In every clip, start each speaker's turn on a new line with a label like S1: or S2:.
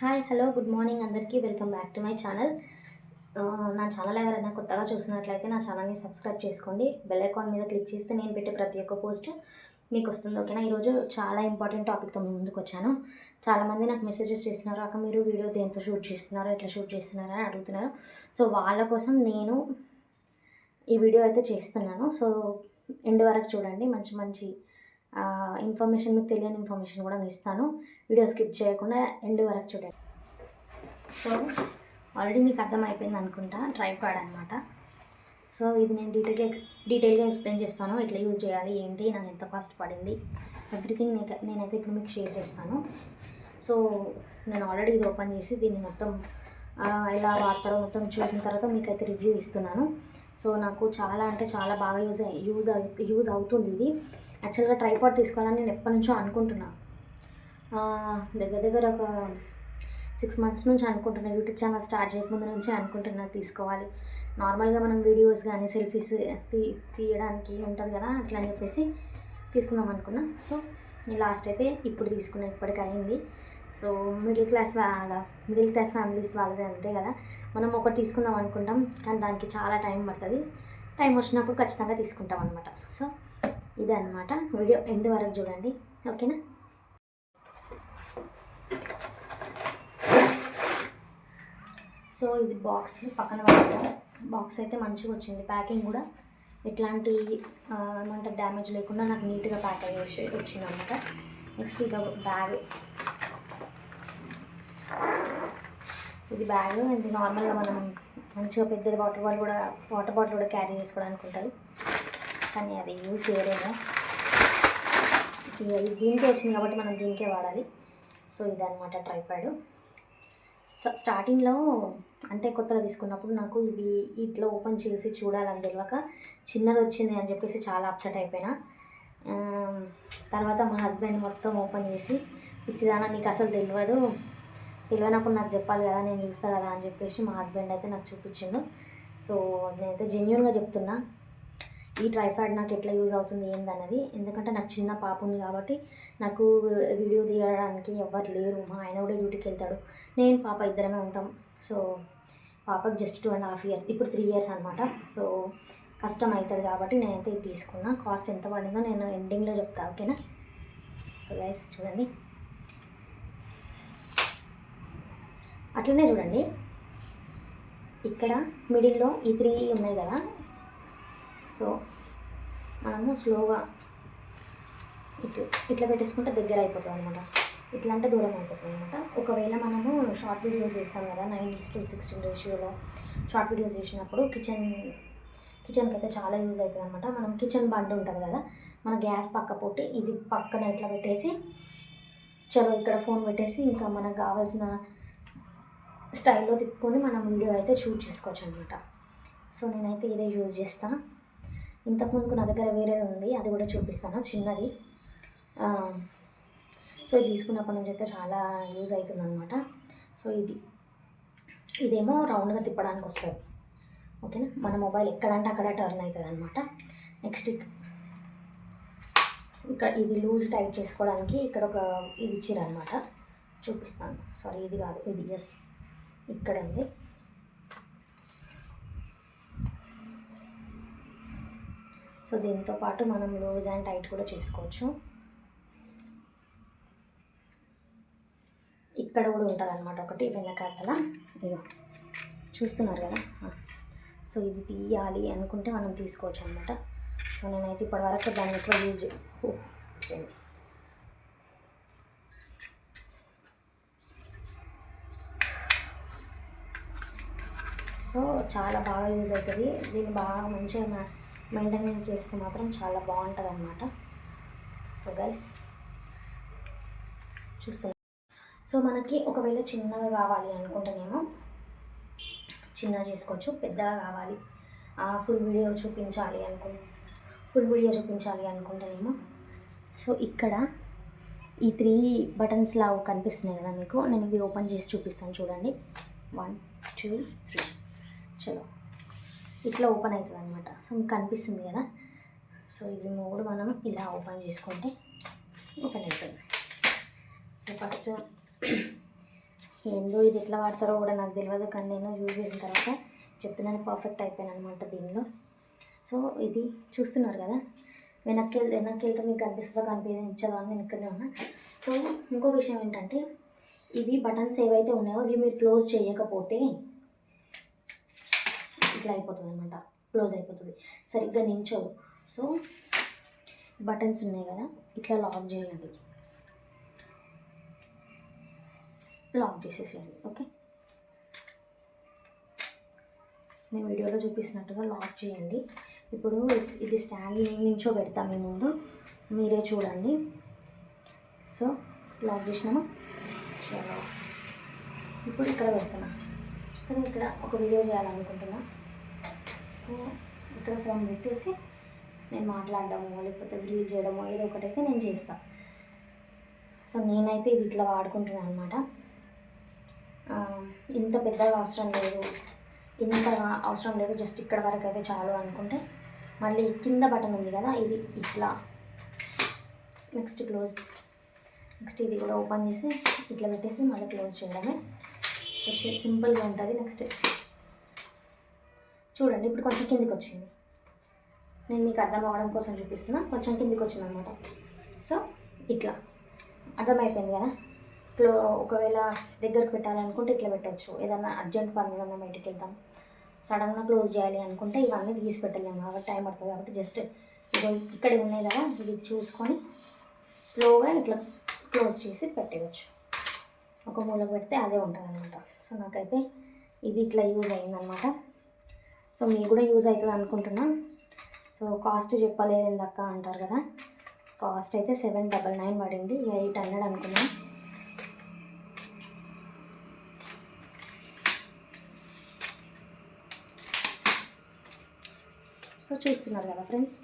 S1: Hi hello good morning అందరికీ welcome back to my channel. నా channel ఎవరైనా కొత్తగా చూసినట్లయితే నా ఛానల్ని సబ్స్క్రైబ్ చేసుకోండి. బెల్ ఐకాన్ మీద క్లిక్ చేస్తే నేను పెట్టే ప్రతి ఒక్క పోస్ట్ మీకు వస్తుంది. ఓకేనా? ఈరోజు చాలా ఇంపార్టెంట్ టాపిక్తో మీ ముందుకు వచ్చాను. చాలామంది నాకు మెసేజెస్ చేస్తున్నారు, అక్క మీరు వీడియో దేంతో షూట్ చేస్తున్నారు, ఎట్లా షూట్ చేస్తున్నారు అని అడుగుతున్నారు. సో వాళ్ళ కోసం నేను ఈ వీడియో అయితే చేస్తున్నాను. సో ఎండ్ వరకు చూడండి. మంచి మంచి ఇన్ఫర్మేషన్, మీకు తెలియని ఇన్ఫర్మేషన్ కూడా ఇస్తాను. వీడియో స్కిప్ చేయకుండా ఎండ్ వరకు చూడండి. సో ఆల్రెడీ మీకు అర్థమైపోయింది అనుకుంటా, ట్రైపాడ్ అనమాట. సో ఇది నేను డీటెయిల్గా ఎక్స్ప్లెయిన్ చేస్తాను, ఎట్లా యూజ్ చేయాలి, ఏంటి, నాకు ఎంత కాస్ట్ పడింది, ఎవ్రీథింగ్ నేనైతే ఇప్పుడు మీకు షేర్ చేస్తాను. సో నేను ఆల్రెడీ ఇది ఓపెన్ చేసి దీన్ని మొత్తం ఎలా వాడతారో మొత్తం చూసిన తర్వాత మీకైతే రివ్యూ ఇస్తున్నాను. సో నాకు చాలా అంటే చాలా బాగా యూజ్ అవుతుంది ఇది. యాక్చువల్గా ట్రైపాడ్ తీసుకోవాలని నేను ఎప్పటి నుంచో అనుకుంటున్నాను. దగ్గర ఒక 6 months నుంచి అనుకుంటున్నా. యూట్యూబ్ ఛానల్ స్టార్ట్ చేయకముందు నుంచి అనుకుంటున్నా తీసుకోవాలి. నార్మల్గా మనం వీడియోస్ కానీ సెల్ఫీస్ తీయడానికి ఉంటుంది కదా, అట్లా అని చెప్పేసి తీసుకుందాం అనుకున్నా. సో లాస్ట్ అయితే ఇప్పుడు తీసుకున్నా, ఇప్పటికి అయింది. సో మిడిల్ క్లాస్ ఫ్యామిలీస్ వాళ్ళది అంతే కదా, మనం ఒకటి తీసుకుందాం అనుకుంటాం కానీ దానికి చాలా టైం పడుతుంది. టైం వచ్చినప్పుడు ఖచ్చితంగా తీసుకుంటాం అనమాట. సో ఇదే అనమాట. వీడియో ఎండ్ వరకు చూడండి, ఓకేనా? సో ఇది బాక్స్ పక్కన పడతాం. బాక్స్ అయితే మంచిగా వచ్చింది, ప్యాకింగ్ కూడా ఎట్లాంటి ఏమంటారు డ్యామేజ్ లేకుండా నాకు నీట్గా ప్యాక్ అయ్యి వచ్చింది అనమాట. నెక్స్ట్ ఇక బ్యాగ్. ఇది బ్యాగ్, ఇది నార్మల్గా మనం మంచిగా పెద్దది వాటర్ బాటిల్ కూడా క్యారీ చేసుకోవడానికి ఉంటుంది, కానీ అది యూజ్ చేయలేము. ఇది దీనికే వచ్చింది కాబట్టి మనం దీనికే వాడాలి. సో ఇదన్నమాట ట్రైపాడ్. స్టార్టింగ్లో అంటే కొత్తగా తీసుకున్నప్పుడు నాకు ఇట్లా ఓపెన్ చేసి చూడాలని తెలియక చిన్నది వచ్చింది అని చెప్పేసి చాలా అప్సెట్ అయిపోయినా. తర్వాత మా హస్బెండ్ మొత్తం ఓపెన్ చేసి, పిచ్చిదానా నీకు అసలు తెలియనప్పుడు నాకు చెప్పాలి కదా, నేను చూస్తా కదా అని చెప్పేసి మా హస్బెండ్ అయితే నాకు చూపించిండు. సో నేనైతే జెన్యూన్గా చెప్తున్నా, ఈ ట్రైపాడ్ నాకు ఎట్లా యూజ్ అవుతుంది ఏందన్నది. ఎందుకంటే నాకు చిన్న పాప ఉంది కాబట్టి నాకు వీడియో తీయడానికి ఎవ్వరు లేరు. మా ఆయన కూడా డ్యూటీకి వెళ్తాడు, నేను పాప ఇద్దరమే ఉంటాం. సో పాపకి జస్ట్ 2.5 years, ఇప్పుడు 3 years అనమాట. సో కష్టం అవుతుంది కాబట్టి నేనైతే ఇది తీసుకున్నా. కాస్ట్ ఎంత పడిందో నేను ఎండింగ్లో చెప్తాను, ఓకేనా? సో గైస్ చూడండి, అట్లనే చూడండి. ఇక్కడ మిడిల్లో ఈ 3 ఉన్నాయి కదా, సో మనము స్లోగా ఇట్లా పెట్టేసుకుంటే దగ్గర అయిపోతుంది అనమాట, ఇట్లా అంటే దూరం అయిపోతుంది అనమాట. ఒకవేళ మనము షార్ట్ వీడియోస్ చేస్తాం కదా, 9:16 రేషియోలో షార్ట్ వీడియోస్ చేసినప్పుడు కిచెన్కి అయితే చాలా యూజ్ అవుతుంది అనమాట. మనం కిచెన్ బండ్ ఉంటుంది కదా, మన గ్యాస్ పక్క పొట్టి ఇది పక్కన ఇట్లా పెట్టేసి చలో ఇక్కడ ఫోన్ పెట్టేసి ఇంకా మనకు కావాల్సిన స్టైల్లో తిప్పుకొని మనం వీడియో అయితే షూట్ చేసుకోవచ్చు అనమాట. సో నేనైతే ఇదే యూజ్ చేస్తాను. ఇంతకుముందుకు నా దగ్గర వేరేది ఉంది, అది కూడా చూపిస్తాను, చిన్నది. సో ఇది తీసుకున్నప్పటి నుంచి అయితే చాలా యూజ్ అవుతుంది అనమాట. సో ఇదేమో రౌండ్గా తిప్పడానికి వస్తుంది, ఓకేనా? మన మొబైల్ ఎక్కడంటే అక్కడ టర్న్ అవుతుంది అనమాట. నెక్స్ట్ ఇక్కడ ఇది లూజ్ టైట్ చేసుకోవడానికి ఇక్కడ ఒక ఇది ఇచ్చిర్రు అనమాట, చూపిస్తాను. సారీ ఇది కాదు, ఇది ఎస్ ఇక్కడ ఉంది. సో దీంతో పాటు మనం లూజ్ అండ్ టైట్ కూడా చేసుకోవచ్చు. ఇక్కడ కూడా ఉంటుంది అనమాట ఒకటి వెనకాతల, ఇదో చూస్తున్నారు కదా. సో ఇది తీయాలి అనుకుంటే మనం తీసుకోవచ్చు అనమాట. సో నేనైతే ఇప్పటివరకు దాన్ని ఎక్కువ యూజ్ సో చాలా బాగా యూజ్ అవుతుంది. దీన్ని బాగా మంచిగా మెయింటెనెన్స్ చేస్తే మాత్రం చాలా బాగుంటుంది అన్నమాట. సో గైస్ చూస్తున్నా. సో మనకి ఒకవేళ చిన్నగా కావాలి అనుకుంటేనేమో చిన్నగా చేసుకోవచ్చు, పెద్దగా కావాలి ఫుల్ వీడియో చూపించాలి అనుకుంటేనేమో సో ఇక్కడ ఈ 3 buttons లాగా కనిపిస్తున్నాయి కదా మీకు, నేను ఇది ఓపెన్ చేసి చూపిస్తాను చూడండి. 1 2 3 చలో ఇట్లా ఓపెన్ అవుతుంది అనమాట. సో మీకు కనిపిస్తుంది కదా. సో ఇది 3 మనం ఇలా ఓపెన్ చేసుకుంటే ఓపెన్ అవుతుంది. సో ఫస్ట్ ఏందో ఇది ఎట్లా వాడతారో కూడా నాకు తెలియదు, కానీ నేను యూజ్ చేసిన తర్వాత చెప్తున్నాను, పర్ఫెక్ట్ అయిపోయాను అనమాట దీనిలో. సో ఇది చూస్తున్నారు కదా, వెనక్కి వెళ్తే మీకు కనిపిస్తుందో కనిపించదో అని నేను ఇక్కడనే ఉన్నా. సో ఇంకో విషయం ఏంటంటే, ఇవి బటన్స్ ఏవైతే ఉన్నాయో ఇవి మీరు క్లోజ్ చేయకపోతే ఇట్లా అయిపోతుంది అనమాట, క్లోజ్ అయిపోతుంది, సరిగ్గా నించోదు. సో బటన్స్ ఉన్నాయి కదా, ఇట్లా లాక్ చేయండి, లాక్ చేసేసేయండి. ఓకే, నేను వీడియోలో చూపిస్తున్నట్టుగా లాక్ చేయండి. ఇప్పుడు ఇది స్టాండ్ నుంచో పెడతాం మీ ముందు, మీరే చూడండి. సో లాక్ చేసినామా, చలో ఇప్పుడు ఇక్కడ పెడుతున్నా. సో ఇక్కడ ఒక వీడియో చేయాలనుకుంటున్నా. సో ఇక్కడ ఫోన్ పెట్టేసి నేను మాట్లాడడమో లేకపోతే రీల్ చేయడమో ఏదో ఒకటైతే నేను చేస్తాను. సో నేనైతే ఇది ఇట్లా వాడుకుంటున్నాను అనమాట. ఇంత పెద్దగా అవసరం లేదు, జస్ట్ ఇక్కడ వరకు అయితే చాలు అనుకుంటే మళ్ళీ కింద బటన్ ఉంది కదా, ఇది ఇట్లా నెక్స్ట్ క్లోజ్, నెక్స్ట్ ఇది కూడా ఓపెన్ చేసి ఇట్లా పెట్టేసి మళ్ళీ క్లోజ్ చేయడమే. సో సింపుల్గా ఉంటుంది. నెక్స్ట్ చూడండి, ఇప్పుడు కొంచెం కిందికి వచ్చింది, నేను మీకు అర్థం అవ్వడం కోసం చూపిస్తున్నా, కొంచెం కిందికి వచ్చింది అనమాట. సో ఇట్లా అర్థమైపోయింది కదా. ఒకవేళ దగ్గరకు పెట్టాలనుకుంటే ఇట్లా పెట్టవచ్చు, ఏదన్నా అర్జెంట్ పని ఏదన్నా బయటికి వెళ్తాం, సడన్గా క్లోజ్ చేయాలి అనుకుంటే ఇవన్నీ తీసి పెట్టలేము కాబట్టి టైం పడుతుంది. కాబట్టి జస్ట్ ఇదో ఇక్కడ ఉన్నాయి కదా, ఇది చూసుకొని స్లోగా ఇట్లా క్లోజ్ చేసి పెట్టవచ్చు. ఒక మూలకు పెడితే అదే ఉంటుంది అనమాట. సో నాకైతే ఇది ఇట్లా యూజ్ అయిందనమాట. సో మీకు కూడా యూజ్ అవుతుంది అనుకుంటున్నా. సో కాస్ట్ చెప్పలేదు ఎందక్క అంటారు కదా, కాస్ట్ అయితే 799 పడింది, 800 అనుకున్నాను. సో చూస్తున్నారు కదా ఫ్రెండ్స్,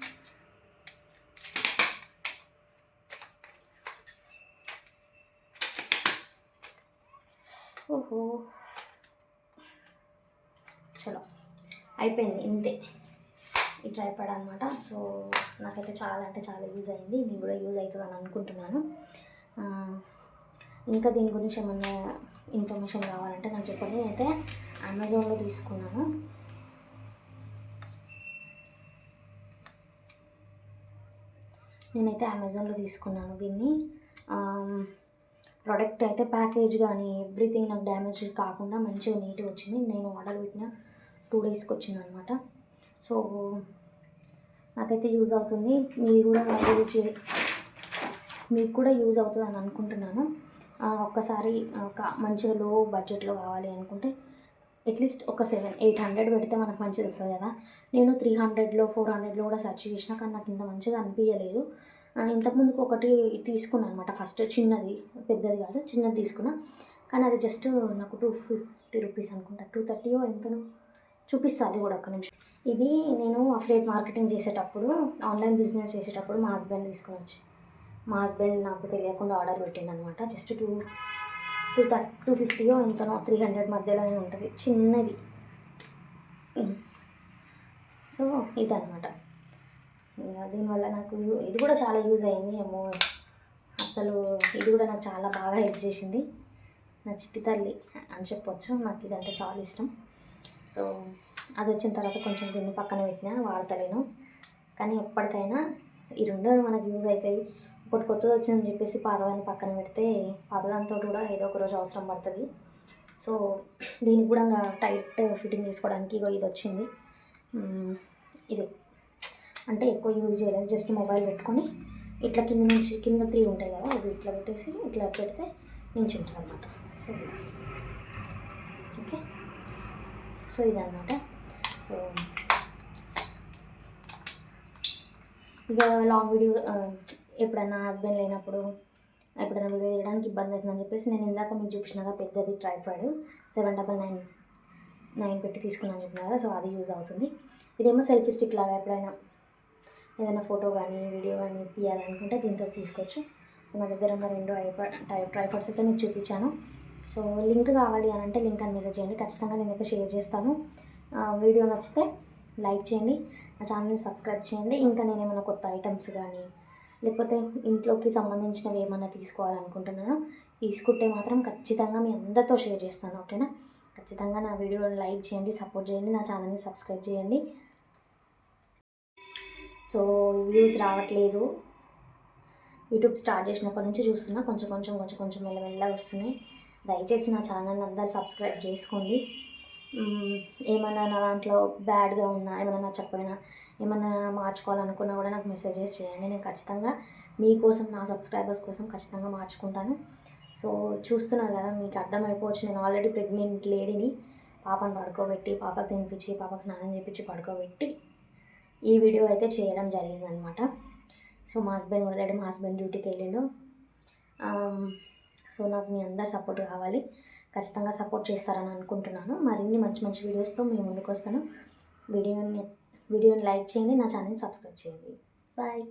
S1: ఓహో చలో అయిపోయింది, ఇంతే ఈ ట్రైపాడ్ అనమాట. సో నాకైతే చాలా అంటే చాలా యూజ్ అయింది, మీకు కూడా యూజ్ అవుతుందని అనుకుంటున్నాను. ఇంకా దీని గురించి ఏమన్నా ఇన్ఫర్మేషన్ కావాలంటే నాకు చెప్పండి. నేనైతే అమెజాన్లో తీసుకున్నాను. దీన్ని. ప్రోడక్ట్ అయితే ప్యాకేజ్ కానీ ఎవ్రీథింగ్ నాకు డ్యామేజ్ కాకుండా మంచిగా నీట్గా వచ్చింది. నేను ఆర్డర్ పెట్టిన 2 డేస్కి వచ్చింది అనమాట. సో నాకైతే యూజ్ అవుతుంది, మీకు కూడా యూజ్ అవుతుంది అని అనుకుంటున్నాను. ఒక్కసారి ఒక మంచిగా లో బడ్జెట్లో కావాలి అనుకుంటే అట్లీస్ట్ ఒక 700-800 పెడితే మనకు మంచిది వస్తుంది కదా. నేను 300లో 400లో కూడా సెర్చ్ చేసిన, కానీ నాకు ఇంత మంచిగా అనిపించలేదు. ఇంతకుముందుకు ఒకటి తీసుకున్నాను అనమాట, ఫస్ట్ చిన్నది, పెద్దది కాదు, చిన్నది తీసుకున్నా. కానీ అది జస్ట్ నాకు 250 రూపీస్ అనుకుంటా, 230 ఎంతనో చూపిస్తా, అది కూడా ఒక్క నిమిషం. ఇది నేను అఫిలియేట్ మార్కెటింగ్ చేసేటప్పుడు, ఆన్లైన్ బిజినెస్ చేసేటప్పుడు మా హస్బెండ్ నాకు తెలియకుండా ఆర్డర్ పెట్టిండు అనమాట. జస్ట్ 250 ఎంతనో 300 మధ్యలోనే ఉంటుంది, చిన్నది. సో ఇదనమాట. దీనివల్ల నాకు ఇది కూడా చాలా యూజ్ అయింది. ఏమో అసలు ఇది కూడా నాకు చాలా బాగా హెల్ప్ చేసింది, నా చిట్టి తల్లి అని చెప్పొచ్చు. నాకు ఇదంటే చాలా ఇష్టం. సో అది వచ్చిన తర్వాత కొంచెం దీన్ని పక్కన పెట్టినా, వాడతలేను. కానీ ఎప్పటికైనా ఈ రెండు మనకు యూజ్ అవుతాయి. ఒకటి కొత్తది వచ్చిందని చెప్పేసి పాతదాన్ని పక్కన పెడితే పాతదానితో కూడా ఏదో ఒక రోజు అవసరం పడుతుంది. సో దీనికి కూడా టైట్ ఫిట్టింగ్ చేసుకోవడానికి ఇది వచ్చింది. ఇది అంటే ఎక్కువ యూజ్ చేయలేదు, జస్ట్ మొబైల్ పెట్టుకొని ఇట్లా కింద 3 ఉంటాయి కదా, అవి ఇట్లా పెట్టేసి ఇట్లా పెడితే నించుంటుంది అనమాట. సో ఓకే, సో ఇదన్నమాట. సో ఇక లాంగ్ వీడియో ఎప్పుడన్నా హస్బెండ్ లేనప్పుడు ఎప్పుడైనా వీడియో చేయడానికి ఇబ్బంది అవుతుందని చెప్పేసి నేను ఇందాక మీకు చూపించినాగా పెద్దది ట్రైపాడ్ 799 పెట్టి తీసుకున్నాను చెప్పిన కదా. సో అది యూజ్ అవుతుంది. ఇదేమో సెల్ఫీ స్టిక్ లాగా, ఎప్పుడైనా ఏదైనా ఫోటో కానీ వీడియో కానీ తీయాలనుకుంటే దీంతో తీసుకోవచ్చు. నా దగ్గర ఉన్న 2 ట్రైపాడ్స్ అయితే మీకు చూపించాను. సో లింక్ కావాలి అని అంటే లింక్ అని మెసేజ్ చేయండి, ఖచ్చితంగా నేనైతే షేర్ చేస్తాను. వీడియో నచ్చితే లైక్ చేయండి, నా ఛానల్ని సబ్స్క్రైబ్ చేయండి. ఇంకా నేను ఏమైనా కొత్త ఐటమ్స్ కానీ లేకపోతే ఇంట్లోకి సంబంధించినవి ఏమైనా తీసుకోవాలనుకుంటున్నానో తీసుకుంటే మాత్రం ఖచ్చితంగా మీ అందరితో షేర్ చేస్తాను, ఓకేనా. ఖచ్చితంగా నా వీడియోని లైక్ చేయండి, సపోర్ట్ చేయండి, నా ఛానల్ని సబ్స్క్రైబ్ చేయండి. సో వ్యూస్ రావట్లేదు, యూట్యూబ్ స్టార్ట్ చేసినప్పటి నుంచి చూస్తున్నా, కొంచెం మెల్లమెల్లగా వస్తున్నాయి. దయచేసి నా ఛానల్ని అందరు సబ్స్క్రైబ్ చేసుకోండి. ఏమైనా నా దాంట్లో బ్యాడ్గా ఉన్నా, ఏమైనా నచ్చకపోయినా, ఏమైనా మార్చుకోవాలనుకున్నా కూడా నాకు మెసేజెస్ చేయండి. నేను ఖచ్చితంగా మీకోసం, నా సబ్స్క్రైబర్స్ కోసం ఖచ్చితంగా మార్చుకుంటాను. సో చూస్తున్నారు కదా, మీకు అర్థమైపోవచ్చు, నేను ఆల్రెడీ ప్రెగ్నెంట్ లేడీని. పాపను పడుకోబెట్టి, పాపకు తినిపించి, పాపకు స్నానం చేయించి పడుకోబెట్టి ఈ వీడియో అయితే చేయడం జరిగిందనమాట. సో మా హస్బెండ్ కూడా లేడు, మా హస్బెండ్ డ్యూటీకి వెళ్ళిండు. సో నాకు మీ అందరు సపోర్ట్ కావాలి, ఖచ్చితంగా సపోర్ట్ చేస్తారని అనుకుంటున్నాను. మరిన్ని మంచి మంచి వీడియోస్తో మీ ముందుకు వస్తాను. వీడియోని లైక్ చేయండి, నా ఛానల్ని సబ్స్క్రైబ్ చేయండి. బాయ్.